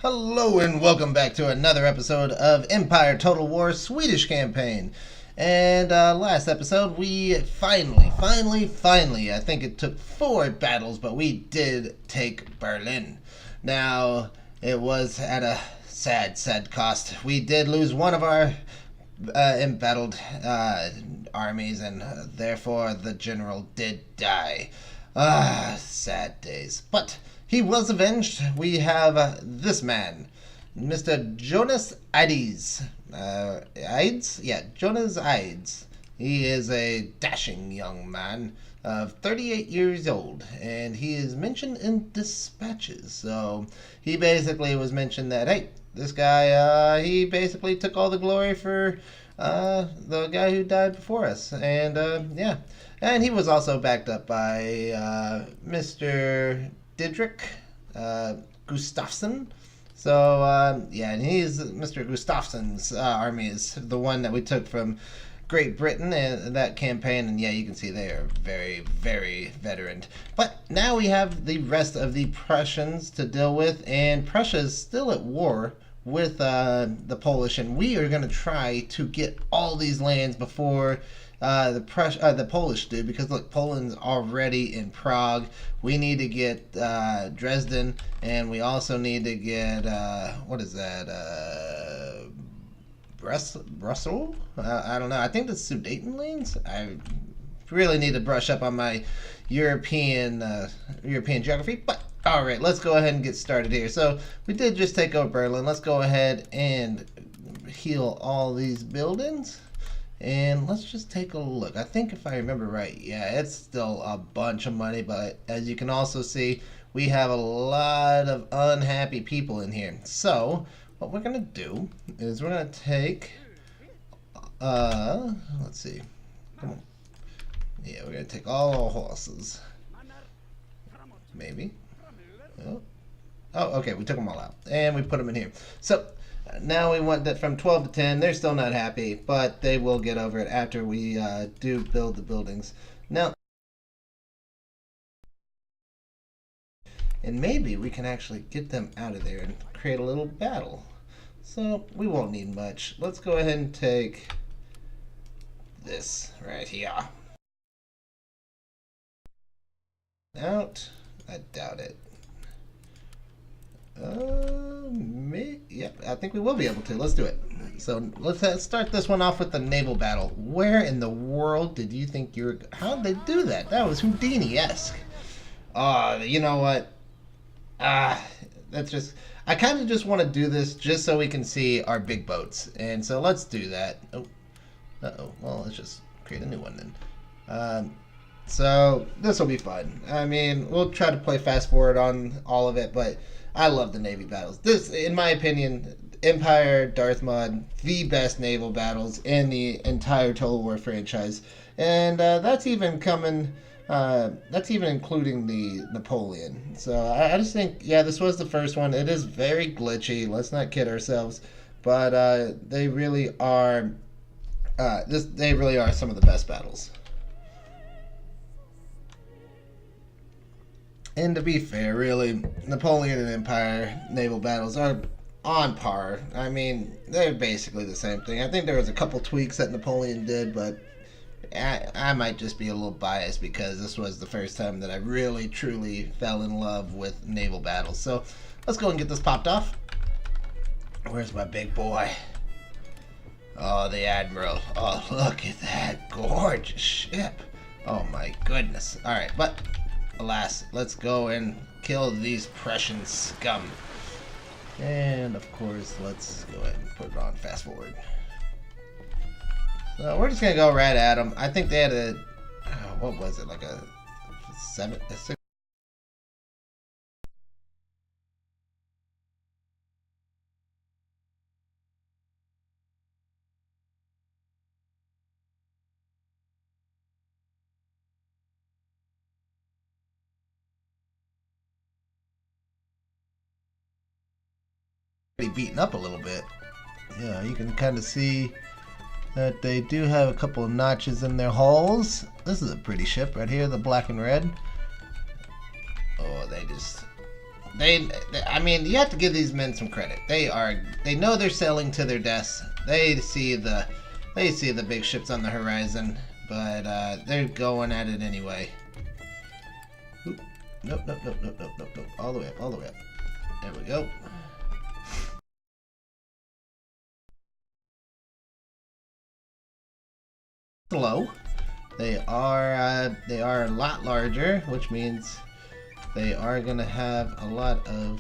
Hello and welcome back to another episode of Empire Total War Swedish Campaign. And last episode we finally, I think it took 4 battles, but we did take Berlin. Now, it was at a sad cost. We did lose one of our embattled armies, and therefore the general did die. Sad days. But he was avenged. We have this man, Mr. Jonas Ides. Ides? Yeah, Jonas Ides. He is a dashing young man of 38 years old, and he is mentioned in dispatches. So he basically was mentioned that, hey, this guy, he basically took all the glory for the guy who died before us. And, yeah. And he was also backed up by Mr. Didrik Gustafsson. So, yeah, and he's Mr. Gustafsson's army is the one that we took from Great Britain in that campaign. And, yeah, you can see they are very, very veteran. But now we have the rest of the Prussians to deal with. And Prussia is still at war with the Polish. And we are going to try to get all these lands before the Polish do, because look, Poland's already in Prague. We need to get Dresden, and we also need to get what is that? Brussels? I don't know. I think the Sudetenlands. I really need to brush up on my European geography, but. All right, let's go ahead and get started here. So we did just take over Berlin. Let's go ahead and heal all these buildings. And let's just take a look. I think if I remember right, yeah, it's still a bunch of money, but as you can also see, we have a lot of unhappy people in here. So what we're gonna do is we're gonna take let's see. Come on. Yeah, we're gonna take all our horses. Maybe. Oh, okay, we took them all out. And we put them in here. So now we want that from 12 to 10. They're still not happy, but they will get over it after we do build the buildings. Now, and maybe we can actually get them out of there and create a little battle. So we won't need much. Let's go ahead and take this right here. Out. I doubt it. Yep, I think we will be able to. Let's do it. So let's start this one off with the naval battle. Where in the world did you think you were? How'd they do that? That was Houdini-esque. You know what? That's just. I kind of just want to do this just so we can see our big boats, and so let's do that. Oh, well, let's just create a new one then. So this will be fun. I mean, we'll try to play fast forward on all of it, but. I love the Navy battles. This, in my opinion, Empire, Darth mod, the best naval battles in the entire Total War franchise. And that's even coming, that's even including the Napoleon. So I just think, yeah, this was the first one. It is very glitchy. Let's not kid ourselves. But they really are, they really are some of the best battles. And to be fair, really, Napoleon and Empire naval battles are on par. I mean, they're basically the same thing. I think there was a couple tweaks that Napoleon did, but I might just be a little biased because this was the first time that I really, truly fell in love with naval battles. So let's go and get this popped off. Where's my big boy? Oh, the Admiral. Oh, look at that gorgeous ship. Oh, my goodness. All right, but... alas, let's go and kill these Prussian scum. And, of course, let's go ahead and put it on fast forward. So, we're just going to go right at them. I think they had a... what was it? Like a 6... beaten up a little bit. Yeah, you can kind of see that they do have a couple of notches in their hulls. This is a pretty ship right here, the black and red. Oh, I mean, you have to give these men some credit. They know they're sailing to their deaths. They see the big ships on the horizon, but they're going at it anyway. Oop. Nope. All the way up. There we go. Slow. They are a lot larger, which means they are gonna have a lot of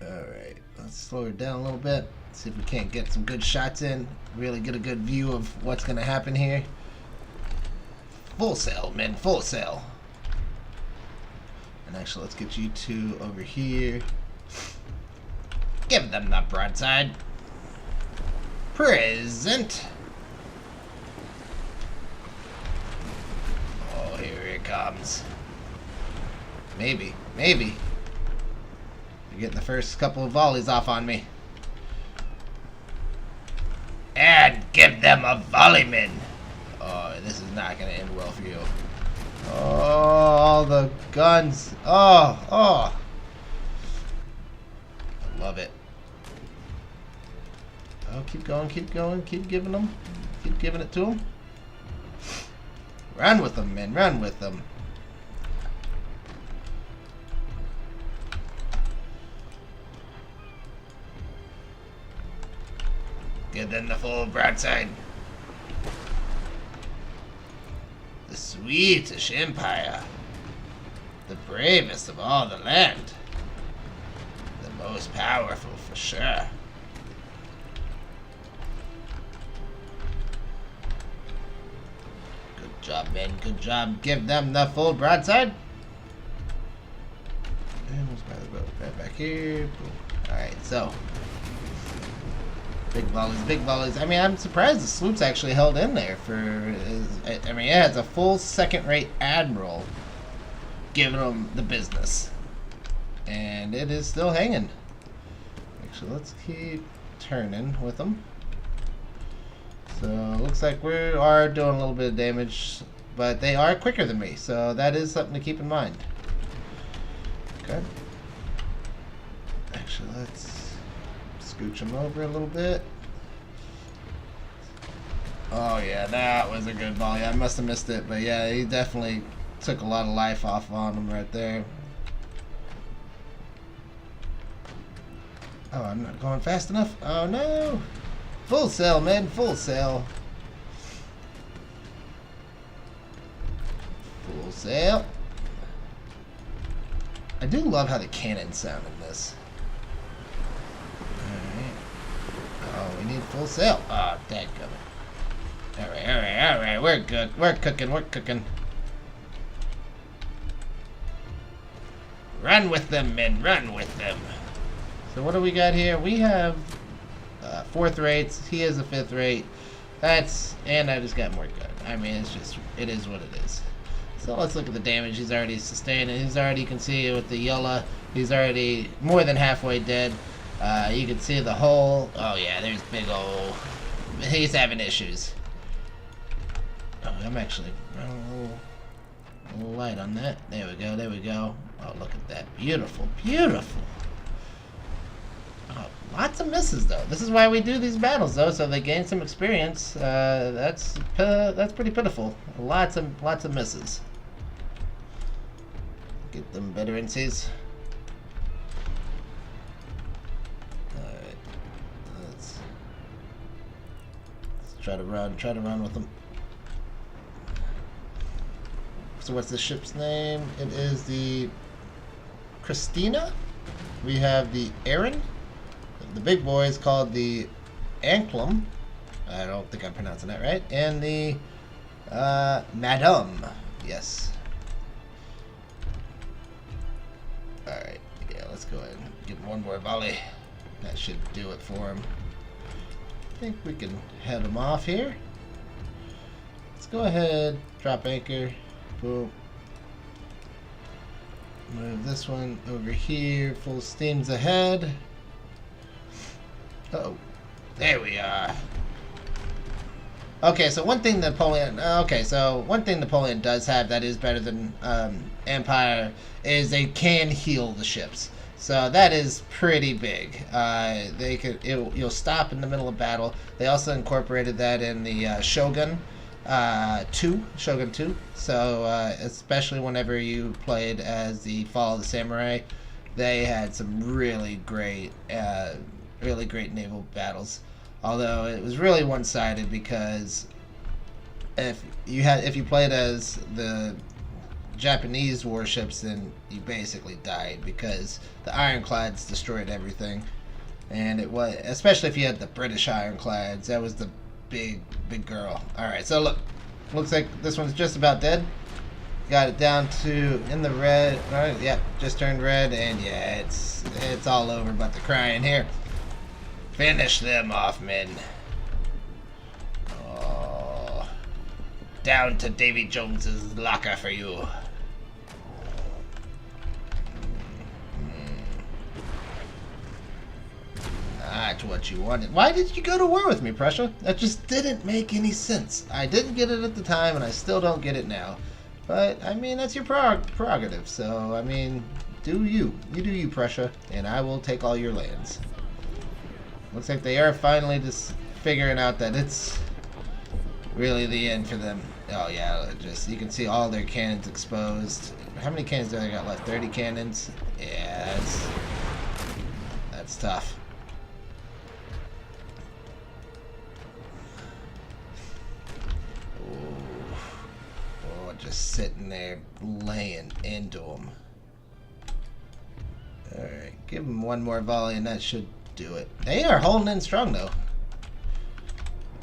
Alright, let's slow her down a little bit. See if we can't get some good shots in. Really get a good view of what's gonna happen here. Full sail, men, full sail. And actually, let's get you two over here. Give them the broadside. Present. Oh, here it comes. Maybe. You're getting the first couple of volleys off on me. And give them a volleyman. Oh, this is not going to end well for you. Oh, all the guns. Oh. I love it. Oh, keep going. Keep giving them. Keep giving it to them. Run with them, men. Run with them. Give them the full broadside. The Swedish Empire. The bravest of all the land. The most powerful for sure. Good job, men. Good job. Give them the full broadside. And let's by the boat right back here. Alright, so. Big volleys. I mean, I'm surprised the sloop's actually held in there for. I mean, yeah, it's a full second-rate admiral giving them the business, and it is still hanging. Actually, let's keep turning with them. So looks like we are doing a little bit of damage, but they are quicker than me, so that is something to keep in mind. Okay. Actually, let's scooch him over a little bit. Oh yeah, that was a good volley. I must have missed it, but yeah, he definitely took a lot of life off on him right there. Oh, I'm not going fast enough. Oh no! Full sail, man, full sail. Full sail. I do love how the cannons sound in this. Oh, we need full sail. Oh, dadgummit. Alright. We're good. We're cooking. Run with them, men. Run with them. So what do we got here? We have 4th rates. He is a 5th rate. And I just got more gun. I mean, it is what it is. So let's look at the damage he's already sustained. And he's already, you can see with the yellow, he's already more than halfway dead. You can see the hole. Oh yeah, there's big ol'. He's having issues. Oh, I'm actually running a little light on that. There we go. Oh, look at that. Beautiful. Oh, lots of misses though. This is why we do these battles though, so they gain some experience. That's pretty pitiful. Lots of misses. Get them better NCs. Try to run with them. So what's the ship's name? It is the Christina. We have the Aaron. The big boy is called the Anklum. I don't think I'm pronouncing that right. And the Madame. Yes. Alright. Yeah, let's go ahead and give him one more volley. That should do it for him. I think we can head them off here. Let's go ahead, drop anchor, boom. Move this one over here, full steams ahead. Uh-oh, there we are. Okay, so one thing Napoleon does have that is better than Empire is they can heal the ships. So that is pretty big. You'll stop in the middle of battle. They also incorporated that in the Shogun 2. So especially whenever you played as the Fall of the Samurai, they had some really great naval battles. Although it was really one-sided because if you played as the Japanese warships, then you basically died because the ironclads destroyed everything, and it was especially if you had the British ironclads. That was the big girl. All right, so looks like this one's just about dead. Got it down to in the red. All right, yeah, just turned red, and yeah, it's all over but the crying here. Finish them off, men. Oh, down to Davy Jones's locker for you. That's what you wanted. Why did you go to war with me, Prussia? That just didn't make any sense. I didn't get it at the time, and I still don't get it now. But, I mean, that's your prerogative. So, I mean, do you. You do you, Prussia, and I will take all your lands. Looks like they are finally just figuring out that it's really the end for them. Oh yeah, you can see all their cannons exposed. How many cannons do they got left? 30 cannons? Yeah, that's tough. Oh, just sitting there laying into them. Alright, give them one more volley and that should do it. They are holding in strong though.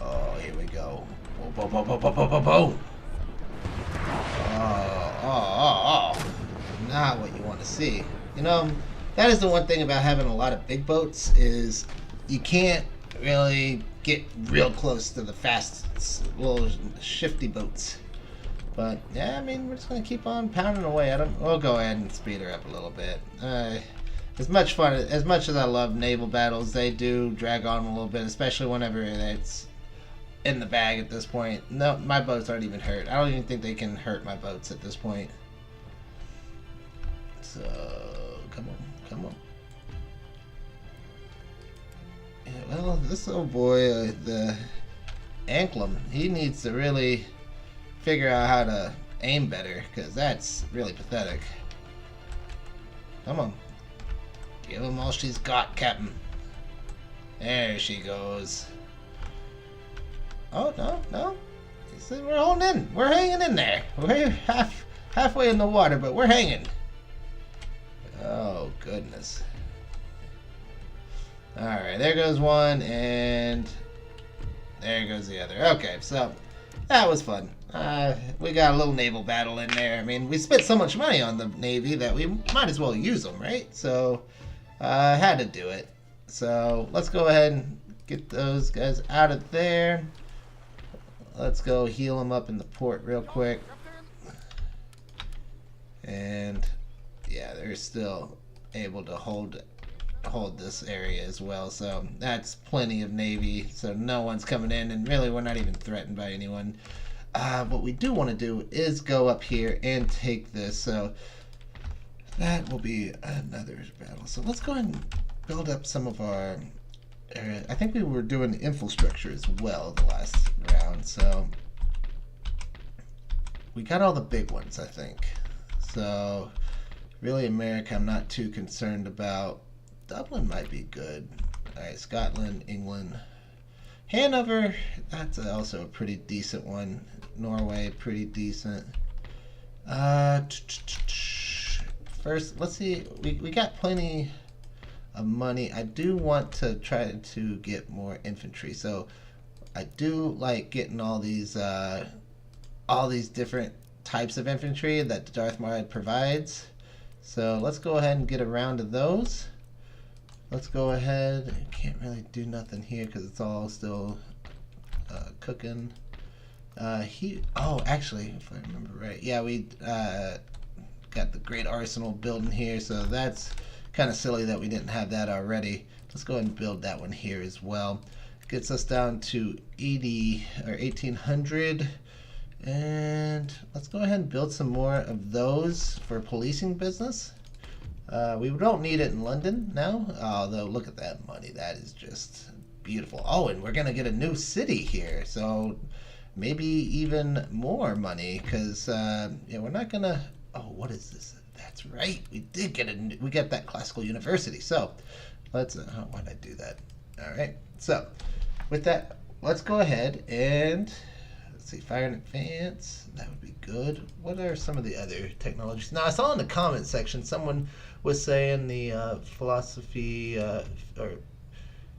Oh, here we go. Boom, boom, boom, boom, boom, boom, boom. Oh. Not what you want to see. You know, that is the one thing about having a lot of big boats is you can't really get real close to the fast little shifty boats. But yeah, I mean, we're just gonna keep on pounding away. We'll go ahead and speed her up a little bit. As much as I love naval battles, they do drag on a little bit, especially whenever it's in the bag at this point. No, my boats aren't even hurt. I don't even think they can hurt my boats at this point. So, come on. Yeah, well, this old boy, the Anklem, he needs to really figure out how to aim better, because that's really pathetic. Come on. Give him all she's got, Captain. There she goes. Oh, no. See, we're holding in. We're hanging in there. We're halfway in the water, but we're hanging. Oh, goodness. Alright, there goes one, and there goes the other. Okay, so that was fun. We got a little naval battle in there. I mean, we spent so much money on the Navy that we might as well use them, right? So, I had to do it. So, let's go ahead and get those guys out of there. Let's go heal them up in the port real quick. And, yeah, they're still able to hold this area as well. So, that's plenty of Navy. So, no one's coming in. And really, we're not even threatened by anyone. What we do want to do is go up here and take this. So, that will be another battle. So let's go ahead and build up some of our area. I think we were doing infrastructure as well the last round. So we got all the big ones, I think. So really America I'm not too concerned about. Dublin might be good. Alright, Scotland, England. Hanover, that's also a pretty decent one. Norway, pretty decent. First, let's see. We got plenty of money. I do want to try to get more infantry. So I do like getting all these different types of infantry that Darth provides. So let's go ahead and get a round of those. Let's go ahead. Can't really do nothing here because it's all still cooking. Actually, if I remember right, yeah, we got the great arsenal building here, so that's kind of silly that we didn't have that already. Let's go ahead and build that one here as well. gets us down to 80 or 1800. And let's go ahead and build some more of those for policing business. We don't need it in London now, although look at that money. That is just beautiful. Oh, and we're going to get a new city here, so maybe even more money, because yeah, we're not going to... Oh, what is this? That's right. We did get we got that classical university. So let's... why'd I do that? All right. So with that, let's go ahead and... Let's see, fire in advance. That would be good. What are some of the other technologies? Now, I saw in the comment section someone was saying the philosophy,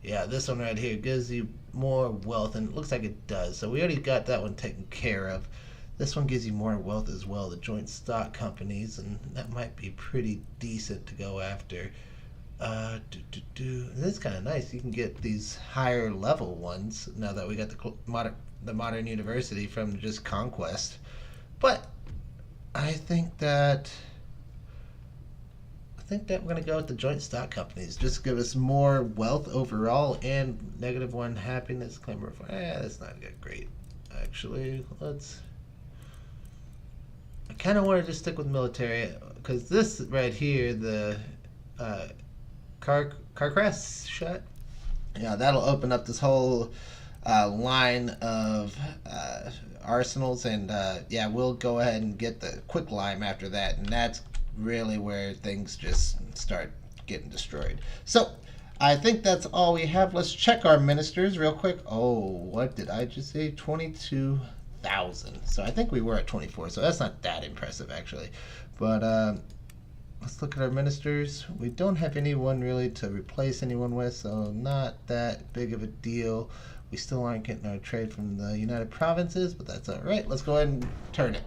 yeah, this one right here gives you more wealth, and it looks like it does. So we already got that one taken care of. This one gives you more wealth as well, the joint stock companies, and that might be pretty decent to go after. This is kind of nice. You can get these higher level ones now that we got the modern university from just conquest. But I think that we're going to go with the joint stock companies. Just give us more wealth overall and -1 happiness. Claim reform. That's not great. Actually, I kind of want to just stick with military, because this right here, the car crash shot. Yeah, that'll open up this whole line of arsenals, and yeah, we'll go ahead and get the quicklime after that, and that's really where things just start getting destroyed. So I think that's all we have. Let's check our ministers real quick. Oh, what did I just say? 22,000. So I think we were at 24, so that's not that impressive actually. But let's look at our ministers. We don't have anyone really to replace anyone with, so not that big of a deal. We still aren't getting our trade from the United Provinces, but that's all right. Let's go ahead and turn it.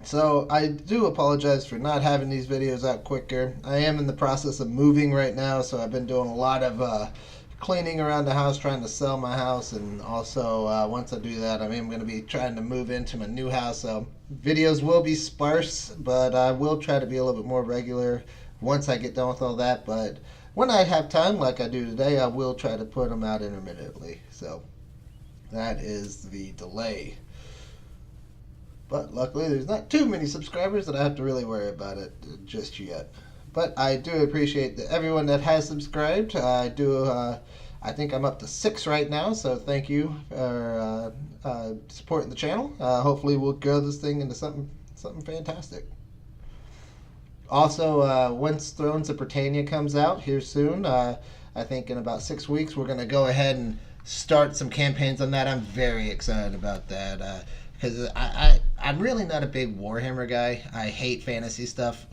So I do apologize for not having these videos out quicker. I am in the process of moving right now, so I've been doing a lot of cleaning around the house, trying to sell my house, and also once I do that, I am going to be trying to move into my new house. So videos will be sparse, but I will try to be a little bit more regular once I get done with all that. But when I have time, like I do today, I will try to put them out intermittently. So that is the delay. But luckily, there's not too many subscribers that I have to really worry about it just yet. But I do appreciate everyone that has subscribed. I think I'm up to 6 right now, so thank you for supporting the channel. Hopefully, we'll grow this thing into something fantastic. Also, once Thrones of Britannia comes out here soon, I think in about 6 weeks, we're going to go ahead and start some campaigns on that. I'm very excited about that. Because I'm really not a big Warhammer guy. I hate fantasy stuff.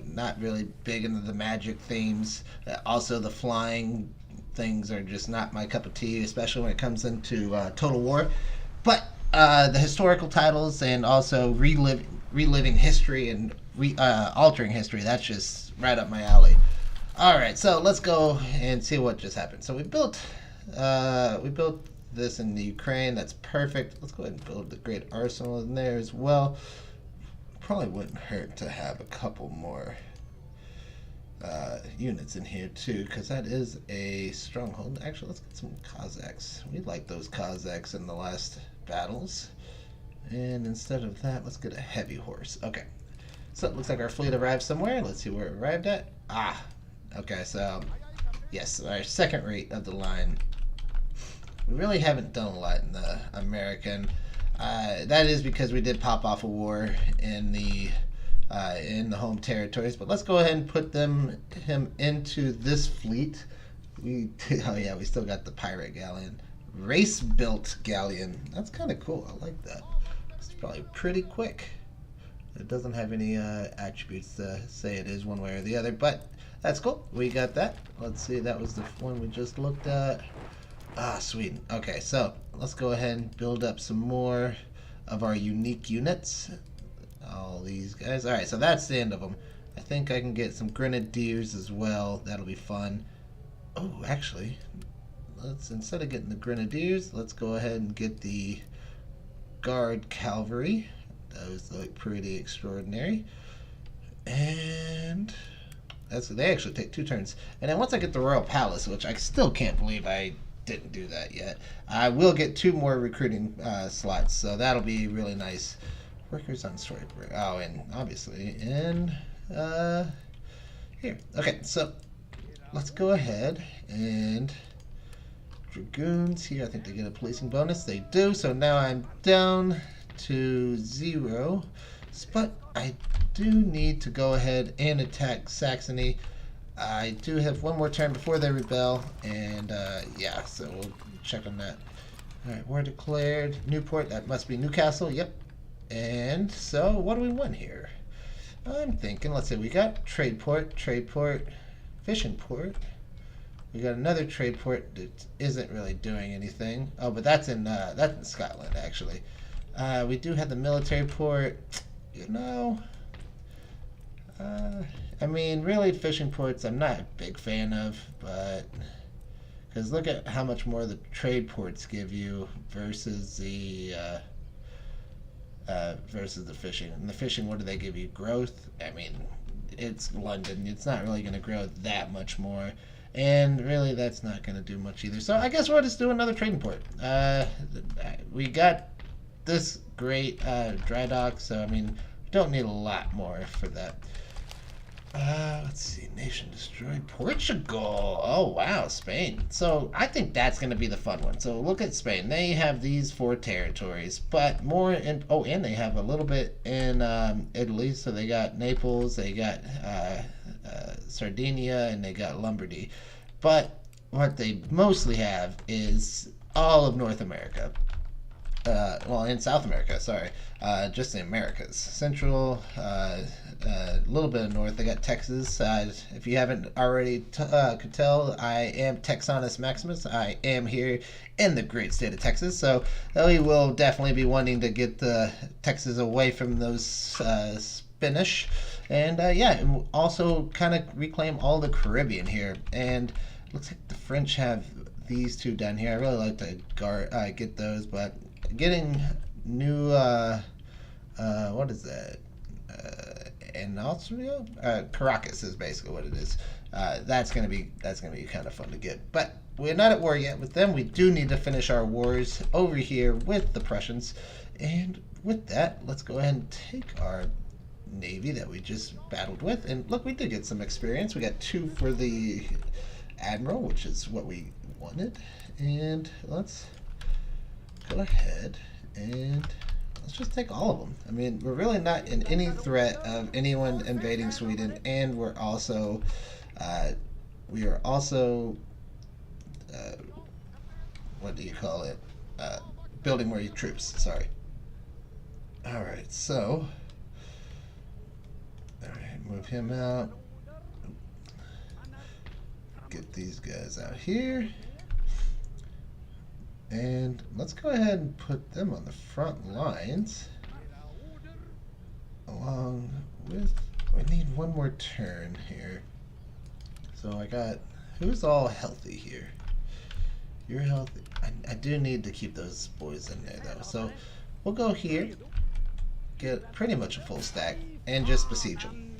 Not really big into the magic themes. Also, the flying things are just not my cup of tea, especially when it comes into Total War. But the historical titles and also reliving history and altering history, that's just right up my alley. All right, so let's go and see what just happened. So we built this in the Ukraine. That's perfect. Let's go ahead and build the great arsenal in there as well. Probably wouldn't hurt to have a couple more units in here too, because that is a stronghold. Actually, let's get some Cossacks. We like those Cossacks in the last battles. And instead of that, let's get a heavy horse. Okay, so it looks like our fleet arrived somewhere. Let's see where it arrived at. Okay, so yes, our second rate of the line. We really haven't done a lot in the American. That is because we did pop off a war in the home territories. But let's go ahead and put him into this fleet. Oh yeah, we still got the pirate galleon, race built galleon. That's kind of cool. I like that. It's probably pretty quick. It doesn't have any attributes to say it is one way or the other, but that's cool. We got that. Let's see. That was the one we just looked at. Sweden. Okay, so let's go ahead and build up some more of our unique units. All these guys. All right, so that's the end of them. I think I can get some grenadiers as well. That'll be fun. Oh, actually, instead of getting the grenadiers, let's go ahead and get the guard cavalry. Those look pretty extraordinary. And they actually take 2 turns. And then once I get the Royal Palace, which I still can't believe I didn't do that yet, I will get 2 more recruiting slots. So that'll be really nice. Workers on story. Oh, and obviously in here. Okay, so let's go ahead and Dragoons here. I think they get a policing bonus. They do. So now I'm down to 0. But I do need to go ahead and attack Saxony. I do have 1 more turn before they rebel, and yeah, so we'll check on that. Alright, war declared. Newport, that must be Newcastle, yep. And so, what do we want here? I'm thinking, let's see, we got trade port, fishing port. We got another trade port that isn't really doing anything. Oh, but that's in Scotland, actually. We do have the military port. You know, I mean, really, fishing ports I'm not a big fan of, but because look at how much more the trade ports give you versus the fishing. And the fishing, what do they give you? Growth. I mean, it's London. It's not really going to grow that much more, and really, that's not going to do much either. So I guess we'll just do another trading port. We got this great dry dock, so I mean, we don't need a lot more for that. Let's see, nation destroyed. Portugal. Oh wow, Spain. So I think that's going to be the fun one. So look at Spain. They have these 4 territories, but more in. Oh, and they have a little bit in Italy. So they got Naples, they got Sardinia, and they got Lombardy. But what they mostly have is all of North America. Well, in South America, sorry. Just the Americas. Central, a little bit of North. They got Texas. If you haven't already could tell, I am Texanus Maximus. I am here in the great state of Texas. So we will definitely be wanting to get Texas away from those Spanish. And yeah, and we'll also kind of reclaim all the Caribbean here. And it looks like the French have these 2 down here. I really like to get those, but getting new what is that? And also Caracas is basically what it is. That's gonna be kind of fun to get. But we're not at war yet with them. We do need to finish our wars over here with the Prussians. And with that, let's go ahead and take our navy that we just battled with. And look, we did get some experience. We got 2 for the admiral, which is what we wanted. And let's go ahead and let's just take all of them. I mean, we're really not in any threat of anyone invading Sweden, and we're also what do you call it? Building more troops. Sorry. All right, so move him out. Get these guys out here. And let's go ahead and put them on the front lines. Along with, we need 1 more turn here. So I got, who's all healthy here? You're healthy. I do need to keep those boys in there though. So we'll go here, get pretty much a full stack, and just besiege them.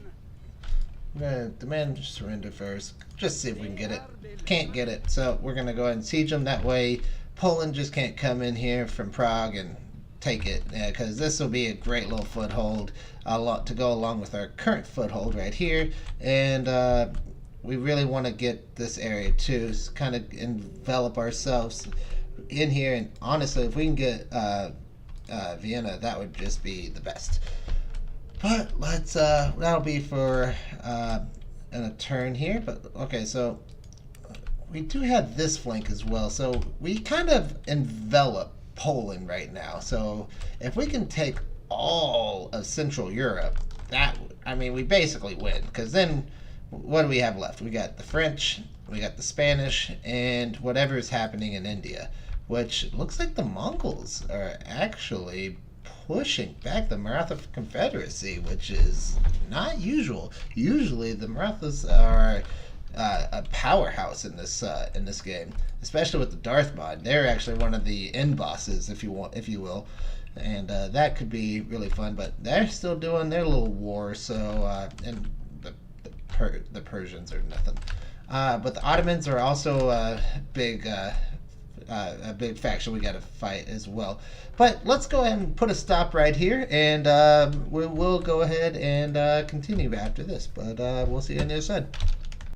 I'm going to demand surrender first, just see if we can get it. Can't get it, so we're going to go ahead and siege them. That way Poland just can't come in here from Prague and take it, because this will be a great little foothold to go along with our current foothold right here. And we really want to get this area too, kind of envelop ourselves in here. And honestly, if we can get Vienna, that would just be the best. But let's that'll be for a turn here. But okay, so we do have this flank as well, so we kind of envelop Poland right now. So if we can take all of Central Europe, we basically win, because then what do we have left? We got the French, we got the Spanish, and whatever is happening in India, which looks like the Mongols are actually pushing back the Maratha Confederacy, which is not usual. Usually the Marathas are a powerhouse in this game, especially with the Darth mod. They're actually one of the end bosses, if you will. and that could be really fun. But they're still doing their little war, so and the Persians are nothing. But the Ottomans are also a big faction we got to fight as well. But let's go ahead and put a stop right here, and we'll go ahead and continue after this. But we'll see you on the other side.